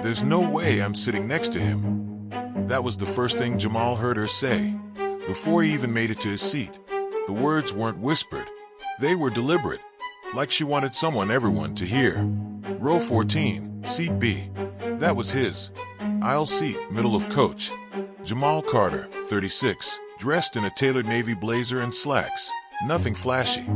There's no way I'm sitting next to him. That was the first thing Jamal heard her say, before he even made it to his seat. The words weren't whispered. They were deliberate, like she wanted everyone to hear. Row 14, seat B. That was his. Aisle seat, middle of coach. Jamal Carter, 36, dressed in a tailored navy blazer and slacks. Nothing flashy.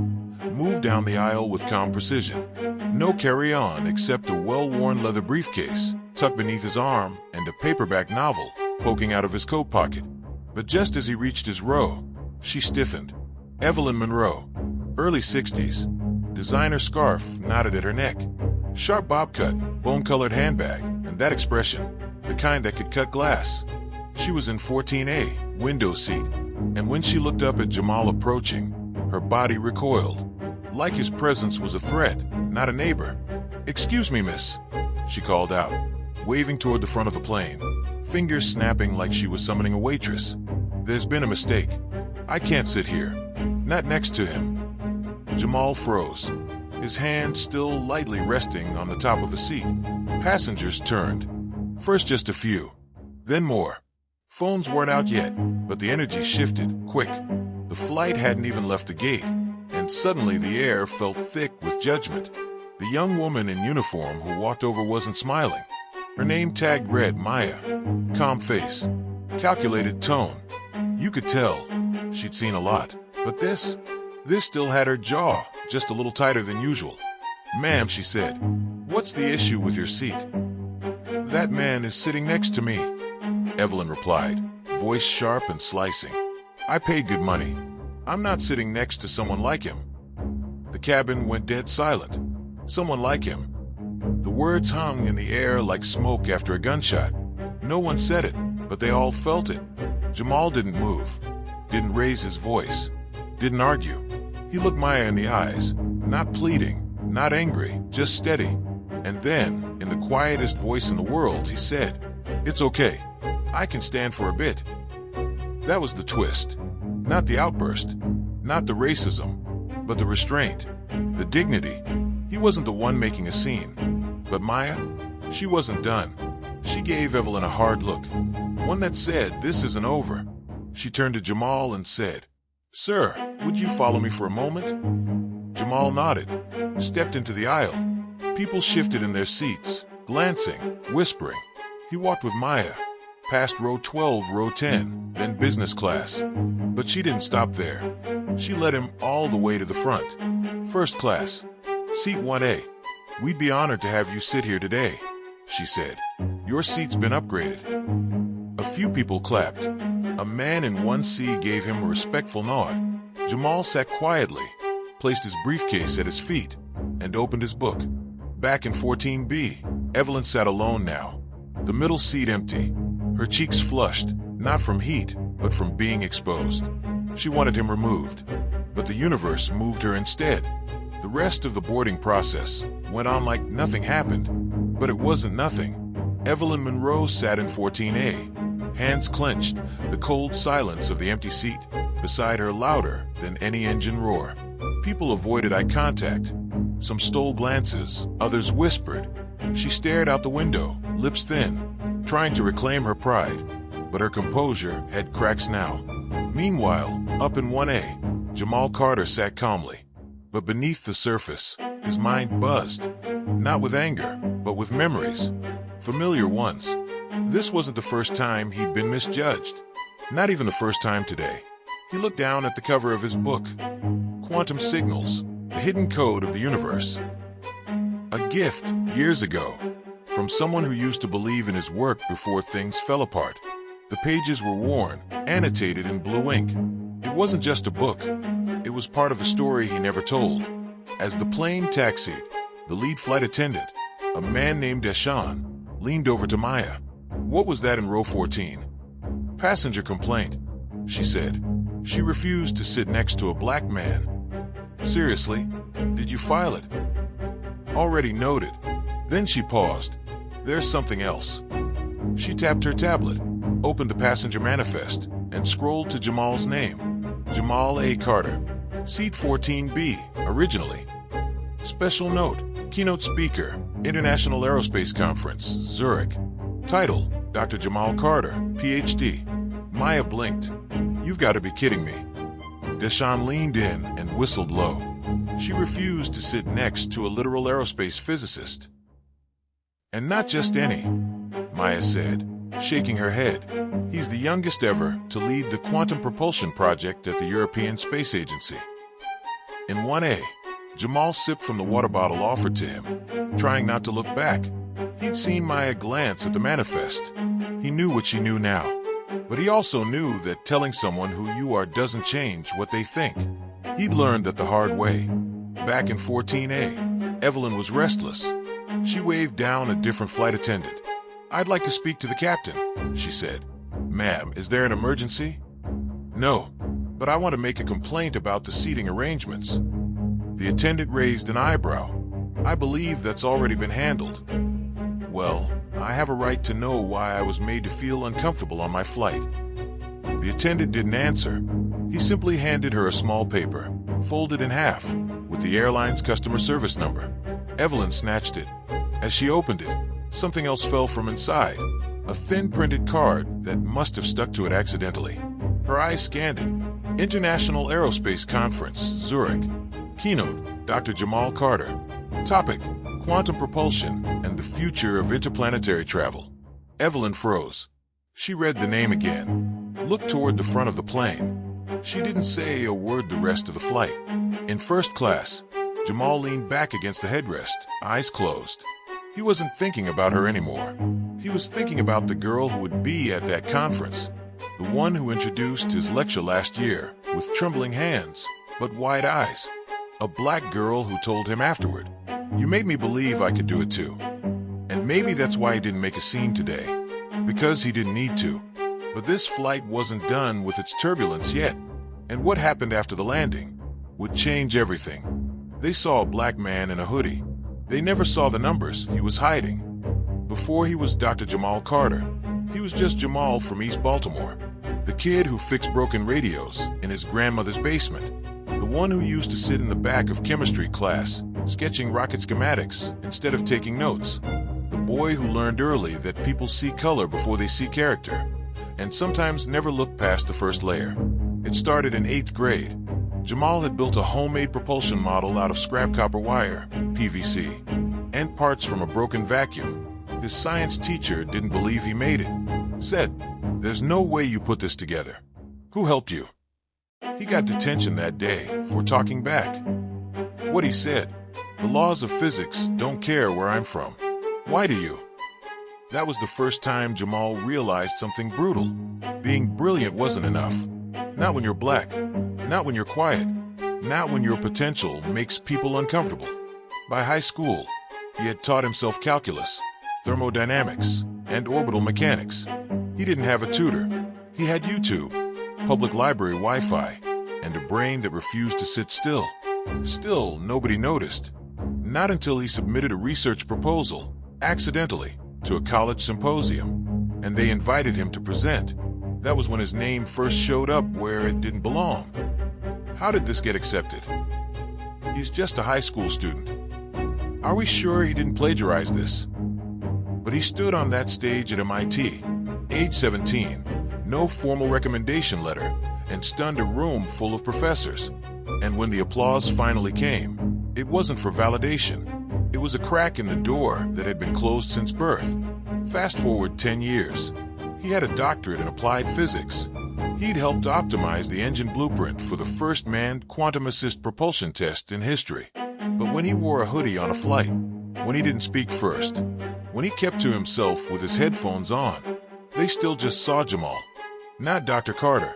Moved down the aisle with calm precision. No carry-on except a well-worn leather briefcase tucked beneath his arm and a paperback novel poking out of his coat pocket. But just as he reached his row, she stiffened. Evelyn Monroe, early 60s. Designer scarf knotted at her neck. Sharp bob cut, bone-colored handbag, and that expression, the kind that could cut glass. She was in 14A, window seat, and when she looked up at Jamal approaching, her body recoiled, like his presence was a threat, not a neighbor. "Excuse me, miss," she called out, waving toward the front of the plane, fingers snapping like she was summoning a waitress. "There's been a mistake. I can't sit here. Not next to him." Jamal froze, his hand still lightly resting on the top of the seat. Passengers turned. First just a few, then more. Phones weren't out yet, but the energy shifted, quick. The flight hadn't even left the gate, and suddenly the air felt thick with judgment. The young woman in uniform who walked over wasn't smiling. Her name tag read Maya. Calm face, calculated tone. You could tell she'd seen a lot, but this still had her jaw just a little tighter than usual. "Ma'am," she said, "what's the issue with your seat?" "That man is sitting next to me," Evelyn replied, voice sharp and slicing. "I paid good money. I'm not sitting next to someone like him." The cabin went dead silent. Someone like him. The words hung in the air like smoke after a gunshot. No one said it, but they all felt it. Jamal didn't move, didn't raise his voice, didn't argue. He looked Maya in the eyes, not pleading, not angry, just steady. And then, in the quietest voice in the world, he said, "It's okay. I can stand for a bit." That was the twist. Not the outburst, not the racism, but the restraint, the dignity. He wasn't the one making a scene. But Maya, she wasn't done. She gave Evelyn a hard look, one that said, "This isn't over." She turned to Jamal and said, "Sir, would you follow me for a moment?" Jamal nodded, stepped into the aisle. People shifted in their seats, glancing, whispering. He walked with Maya, past row 12, row 10, then business class. But she didn't stop there. She led him all the way to the front. "First class, seat 1A. We'd be honored to have you sit here today," she said. "Your seat's been upgraded." A few people clapped. A man in 1C gave him a respectful nod. Jamal sat quietly, placed his briefcase at his feet, and opened his book. Back in 14B, Evelyn sat alone now, the middle seat empty, her cheeks flushed, not from heat, but from being exposed. She wanted him removed, but the universe moved her instead. The rest of the boarding process went on like nothing happened, but it wasn't nothing. Evelyn Monroe sat in 14A, hands clenched, the cold silence of the empty seat beside her louder than any engine roar. People avoided eye contact. Some stole glances, others whispered. She stared out the window, lips thin, trying to reclaim her pride, but her composure had cracks now. Meanwhile, up in 1A, Jamal Carter sat calmly. But beneath the surface, his mind buzzed, not with anger, but with memories, familiar ones. This wasn't the first time he'd been misjudged, not even the first time today. He looked down at the cover of his book, Quantum Signals, the Hidden Code of the Universe. A gift, years ago, from someone who used to believe in his work before things fell apart. The pages were worn, annotated in blue ink. It wasn't just a book. It was part of a story he never told. As the plane taxied, the lead flight attendant, a man named Deshawn, leaned over to Maya. "What was that in row 14? "Passenger complaint," she said. She refused to sit next to a black man. "Seriously? Did you file it?" "Already noted." Then she paused. "There's something else." She tapped her tablet, opened the passenger manifest, and scrolled to Jamal's name. Jamal A. Carter. Seat 14B, originally. Special note, keynote speaker, International Aerospace Conference, Zurich. Title, Dr. Jamal Carter, Ph.D. Maya blinked. You've got to be kidding me. Deshawn leaned in and whistled low. She refused to sit next to a literal aerospace physicist. And not just any, Maya said, shaking her head. He's the youngest ever to lead the quantum propulsion project at the European Space Agency. In 1A, Jamal sipped from the water bottle offered to him, trying not to look back. He'd seen Maya glance at the manifest. He knew what she knew now. But he also knew that telling someone who you are doesn't change what they think. He'd learned that the hard way. Back in 14A, Evelyn was restless. She waved down a different flight attendant. "I'd like to speak to the captain," she said. "Ma'am, is there an emergency?" "No, but I want to make a complaint about the seating arrangements." The attendant raised an eyebrow. "I believe that's already been handled." "Well, I have a right to know why I was made to feel uncomfortable on my flight." The attendant didn't answer. He simply handed her a small paper, folded in half, with the airline's customer service number. Evelyn snatched it. As she opened it, something else fell from inside, a thin printed card that must have stuck to it accidentally. Her eyes scanned it. International Aerospace Conference, Zurich. Keynote, Dr. Jamal Carter. Topic, quantum propulsion and the future of interplanetary travel. Evelyn froze. She read the name again, looked toward the front of the plane. She didn't say a word the rest of the flight. In first class, Jamal leaned back against the headrest, eyes closed. He wasn't thinking about her anymore. He was thinking about the girl who would be at that conference, the one who introduced his lecture last year with trembling hands but wide eyes. A black girl who told him afterward, "You made me believe I could do it too." And maybe that's why he didn't make a scene today, because he didn't need to. But this flight wasn't done with its turbulence yet, and what happened after the landing would change everything. They saw a black man in a hoodie. They never saw the numbers he was hiding. Before he was Dr. Jamal Carter, he was just Jamal from East Baltimore, the kid who fixed broken radios in his grandmother's basement, the one who used to sit in the back of chemistry class, sketching rocket schematics instead of taking notes, the boy who learned early that people see color before they see character, and sometimes never look past the first layer. It started in 8th grade. Jamal had built a homemade propulsion model out of scrap copper wire, PVC, and parts from a broken vacuum. His science teacher didn't believe he made it. Said, "There's no way you put this together. Who helped you?" He got detention that day for talking back. What he said, "The laws of physics don't care where I'm from. Why do you?" That was the first time Jamal realized something brutal. Being brilliant wasn't enough. Not when you're black. Not when you're quiet. Not when your potential makes people uncomfortable. By high school, he had taught himself calculus, thermodynamics, and orbital mechanics. He didn't have a tutor. He had YouTube, public library Wi-Fi, and a brain that refused to sit still. Still, nobody noticed. Not until he submitted a research proposal, accidentally, to a college symposium, and they invited him to present. That was when his name first showed up where it didn't belong. How did this get accepted? He's just a high school student. Are we sure he didn't plagiarize this? But he stood on that stage at MIT, age 17, no formal recommendation letter, and stunned a room full of professors. And when the applause finally came, it wasn't for validation. It was a crack in the door that had been closed since birth. Fast forward 10 years. He had a doctorate in applied physics. He'd helped optimize the engine blueprint for the first manned quantum assist propulsion test in history. But when he wore a hoodie on a flight, when he didn't speak first, when he kept to himself with his headphones on, they still just saw Jamal, not Dr. Carter.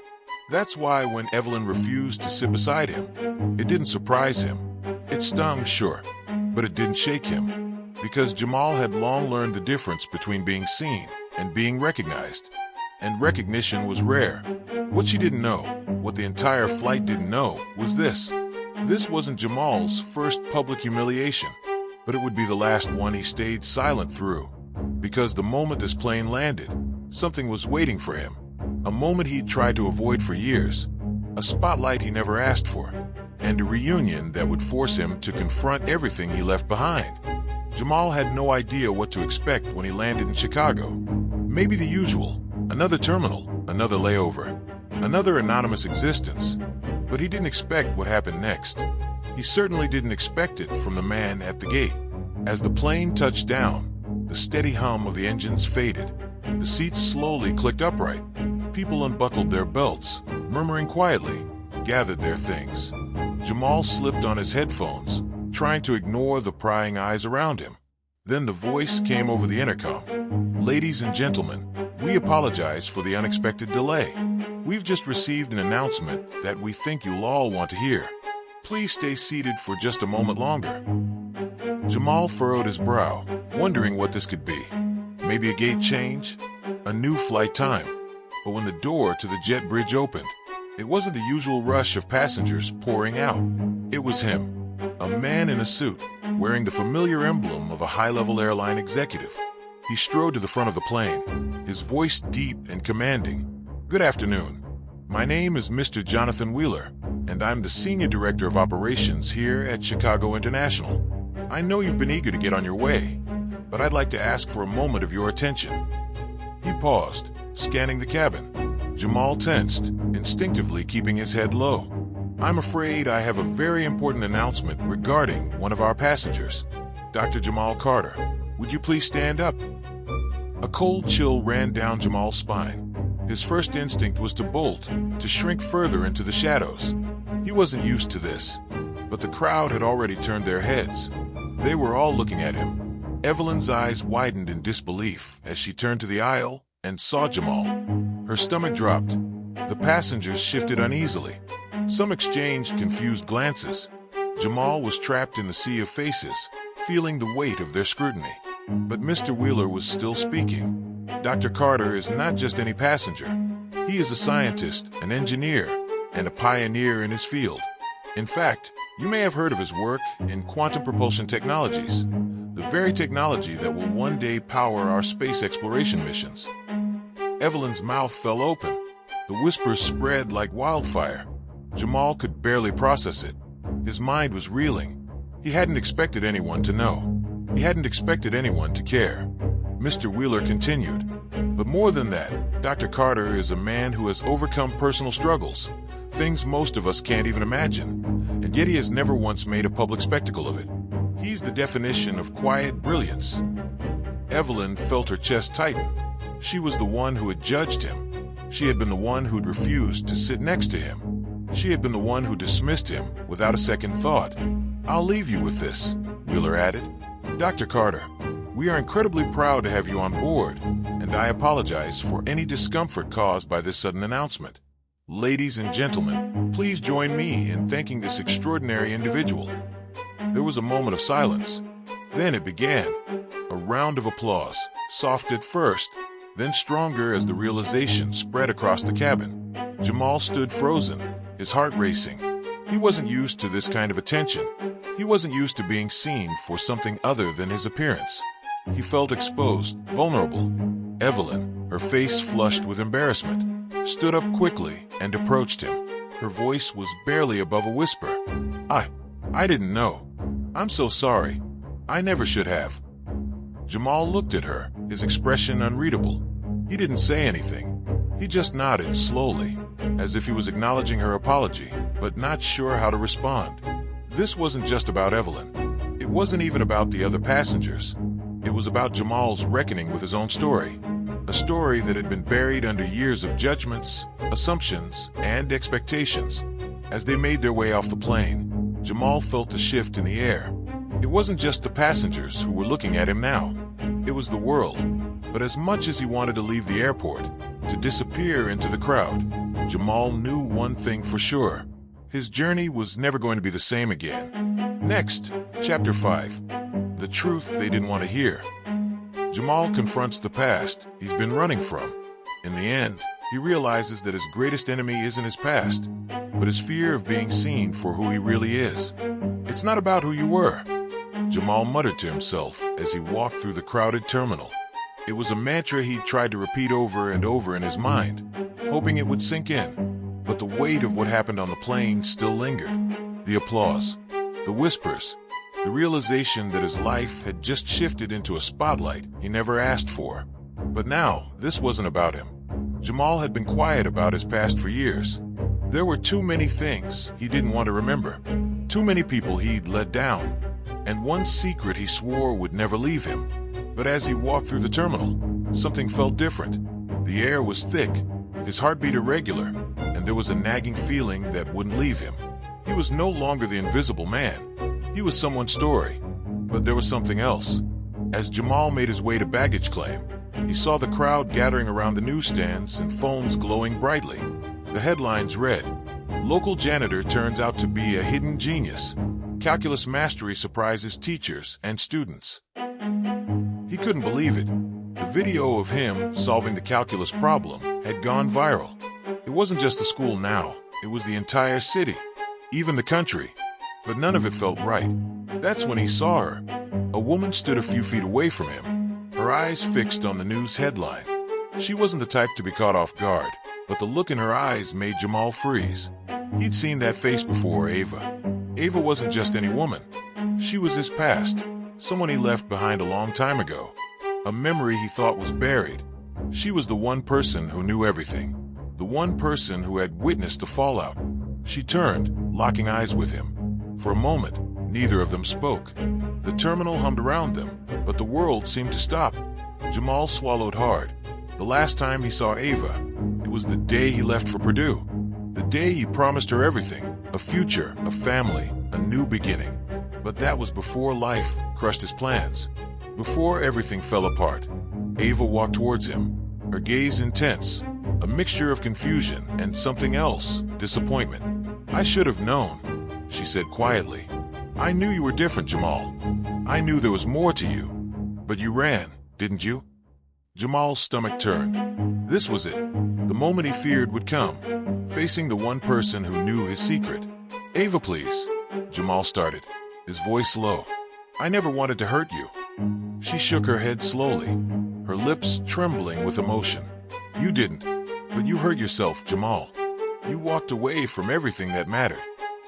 That's why when Evelyn refused to sit beside him, it didn't surprise him. It stung, sure, but it didn't shake him, because Jamal had long learned the difference between being seen and being recognized. And recognition was rare. What she didn't know, what the entire flight didn't know, was this. This wasn't Jamal's first public humiliation, but it would be the last one he stayed silent through. Because the moment this plane landed, something was waiting for him. A moment he'd tried to avoid for years. A spotlight he never asked for. And a reunion that would force him to confront everything he left behind. Jamal had no idea what to expect when he landed in Chicago. Maybe the usual, another terminal, another layover, another anonymous existence. But he didn't expect what happened next. He certainly didn't expect it from the man at the gate. As the plane touched down, the steady hum of the engines faded. The seats slowly clicked upright. People unbuckled their belts, murmuring quietly, gathered their things. Jamal slipped on his headphones, trying to ignore the prying eyes around him. Then the voice came over the intercom. "Ladies and gentlemen, we apologize for the unexpected delay. We've just received an announcement that we think you'll all want to hear. Please stay seated for just a moment longer." Jamal furrowed his brow, wondering what this could be. Maybe a gate change? A new flight time? But when the door to the jet bridge opened, it wasn't the usual rush of passengers pouring out. It was him, a man in a suit, wearing the familiar emblem of a high-level airline executive. He strode to the front of the plane, his voice deep and commanding. "Good afternoon. My name is Mr. Jonathan Wheeler, and I'm the Senior Director of Operations here at Chicago International. I know you've been eager to get on your way, but I'd like to ask for a moment of your attention." He paused, scanning the cabin. Jamal tensed, instinctively keeping his head low. "I'm afraid I have a very important announcement regarding one of our passengers. Dr. Jamal Carter, would you please stand up?" A cold chill ran down Jamal's spine. His first instinct was to bolt, to shrink further into the shadows. He wasn't used to this, but the crowd had already turned their heads. They were all looking at him. Evelyn's eyes widened in disbelief as she turned to the aisle and saw Jamal. Her stomach dropped. The passengers shifted uneasily. Some exchanged confused glances. Jamal was trapped in the sea of faces, feeling the weight of their scrutiny. But Mr. Wheeler was still speaking. "Dr. Carter is not just any passenger. He is a scientist, an engineer, and a pioneer in his field. In fact, you may have heard of his work in quantum propulsion technologies, the very technology that will one day power our space exploration missions." Evelyn's mouth fell open. The whispers spread like wildfire. Jamal could barely process it. His mind was reeling. He hadn't expected anyone to know. He hadn't expected anyone to care. Mr. Wheeler continued, "But more than that, Dr. Carter is a man who has overcome personal struggles, things most of us can't even imagine, and yet he has never once made a public spectacle of it. He's the definition of quiet brilliance." Evelyn felt her chest tighten. She was the one who had judged him. She had been the one who'd refused to sit next to him. She had been the one who dismissed him without a second thought. "I'll leave you with this," Wheeler added. "Dr. Carter, we are incredibly proud to have you on board, and I apologize for any discomfort caused by this sudden announcement. Ladies and gentlemen, please join me in thanking this extraordinary individual." There was a moment of silence. Then it began. A round of applause, soft at first, then stronger as the realization spread across the cabin. Jamal stood frozen, his heart racing. He wasn't used to this kind of attention. He wasn't used to being seen for something other than his appearance. He felt exposed, vulnerable. Evelyn, her face flushed with embarrassment, stood up quickly and approached him. Her voice was barely above a whisper. I didn't know. I'm so sorry. I never should have." Jamal looked at her, his expression unreadable. He didn't say anything. He just nodded slowly, as if he was acknowledging her apology, but not sure how to respond. This wasn't just about Evelyn. It wasn't even about the other passengers. It was about Jamal's reckoning with his own story. A story that had been buried under years of judgments, assumptions, and expectations. As they made their way off the plane, Jamal felt a shift in the air. It wasn't just the passengers who were looking at him now. It was the world. But as much as he wanted to leave the airport, to disappear into the crowd, Jamal knew one thing for sure. His journey was never going to be the same again. Next, Chapter 5. The truth they didn't want to hear. Jamal confronts the past he's been running from. In the end, he realizes that his greatest enemy isn't his past, but his fear of being seen for who he really is. It's not about who you were, Jamal muttered to himself as he walked through the crowded terminal. It was a mantra he'd tried to repeat over and over in his mind, hoping it would sink in. But the weight of what happened on the plane still lingered. The applause, the whispers, the realization that his life had just shifted into a spotlight he never asked for. But now, this wasn't about him. Jamal had been quiet about his past for years. There were too many things he didn't want to remember, too many people he'd let down, and one secret he swore would never leave him. But as he walked through the terminal, something felt different. The air was thick, his heartbeat irregular, and there was a nagging feeling that wouldn't leave him. He was no longer the invisible man. He was someone's story. But there was something else. As Jamal made his way to baggage claim, he saw the crowd gathering around the newsstands and phones glowing brightly. The headlines read, "Local janitor turns out to be a hidden genius. Calculus mastery surprises teachers and students." He couldn't believe it. The video of him solving the calculus problem had gone viral. It wasn't just the school now, it was the entire city, even the country. But none of it felt right. That's when he saw her. A woman stood a few feet away from him, her eyes fixed on the news headline. She wasn't the type to be caught off guard, but the look in her eyes made Jamal freeze. He'd seen that face before, Ava. Ava wasn't just any woman. She was his past, someone he left behind a long time ago, a memory he thought was buried. She was the one person who knew everything, the one person who had witnessed the fallout. She turned, locking eyes with him. For a moment, neither of them spoke. The terminal hummed around them, but the world seemed to stop. Jamal swallowed hard. The last time he saw Ava, it was the day he left for Purdue. The day he promised her everything, a future, a family, a new beginning. But that was before life crushed his plans, before everything fell apart. Ava walked towards him, her gaze intense, a mixture of confusion and something else, disappointment. "I should have known," she said quietly. "I knew you were different, Jamal. I knew there was more to you. But you ran, didn't you?" Jamal's stomach turned. This was it. The moment he feared would come, facing the one person who knew his secret. "Ava, please," Jamal started, his voice low. "I never wanted to hurt you." She shook her head slowly, her lips trembling with emotion. "You didn't, but you hurt yourself, Jamal. You walked away from everything that mattered.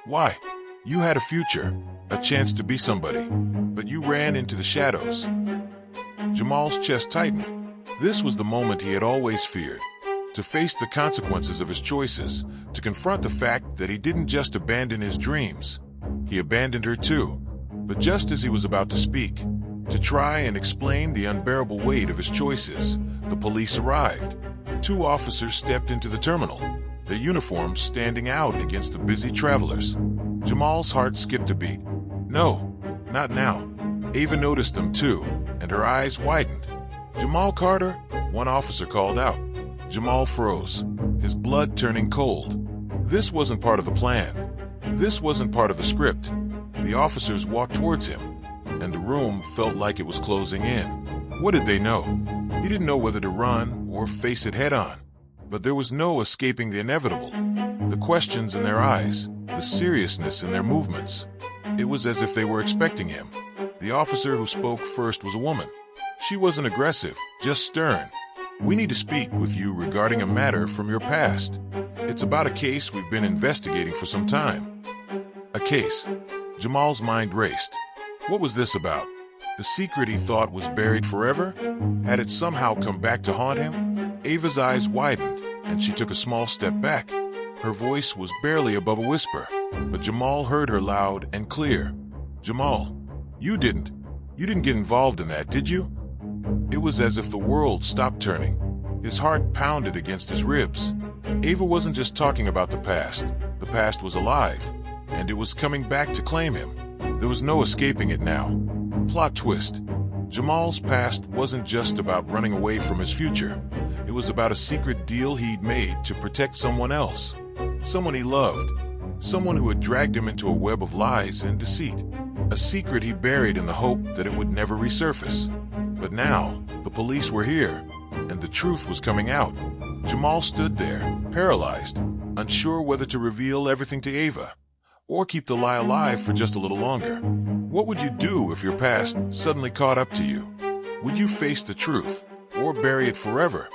Why? You had a future, a chance to be somebody, but you ran into the shadows." Jamal's chest tightened. This was the moment he had always feared, to face the consequences of his choices, to confront the fact that he didn't just abandon his dreams, he abandoned her too. But just as he was about to speak, to try and explain the unbearable weight of his choices, the police arrived. 2 officers stepped into the terminal, their uniforms standing out against the busy travelers. Jamal's heart skipped a beat. No, not now. Ava noticed them too, and her eyes widened. "Jamal Carter," one officer called out. Jamal froze, his blood turning cold. This wasn't part of the plan. This wasn't part of the script. The officers walked towards him, and the room felt like it was closing in. What did they know? He didn't know whether to run or face it head-on. But there was no escaping the inevitable. The questions in their eyes, the seriousness in their movements. It was as if they were expecting him. The officer who spoke first was a woman. She wasn't aggressive, just stern. "We need to speak with you regarding a matter from your past. It's about a case we've been investigating for some time." A case. Jamal's mind raced. What was this about? The secret he thought was buried forever? Had it somehow come back to haunt him? Ava's eyes widened, and she took a small step back. Her voice was barely above a whisper, but Jamal heard her loud and clear. "Jamal, you didn't get involved in that, did you?" It was as if the world stopped turning. His heart pounded against his ribs. Ava wasn't just talking about the past. The past was alive, and it was coming back to claim him. There was no escaping it now. Plot twist. Jamal's past wasn't just about running away from his future. It was about a secret deal he'd made to protect someone else. Someone he loved. Someone who had dragged him into a web of lies and deceit. A secret he buried in the hope that it would never resurface. But now, the police were here, and the truth was coming out. Jamal stood there, paralyzed, unsure whether to reveal everything to Ava, or keep the lie alive for just a little longer. What would you do if your past suddenly caught up to you? Would you face the truth, or bury it forever?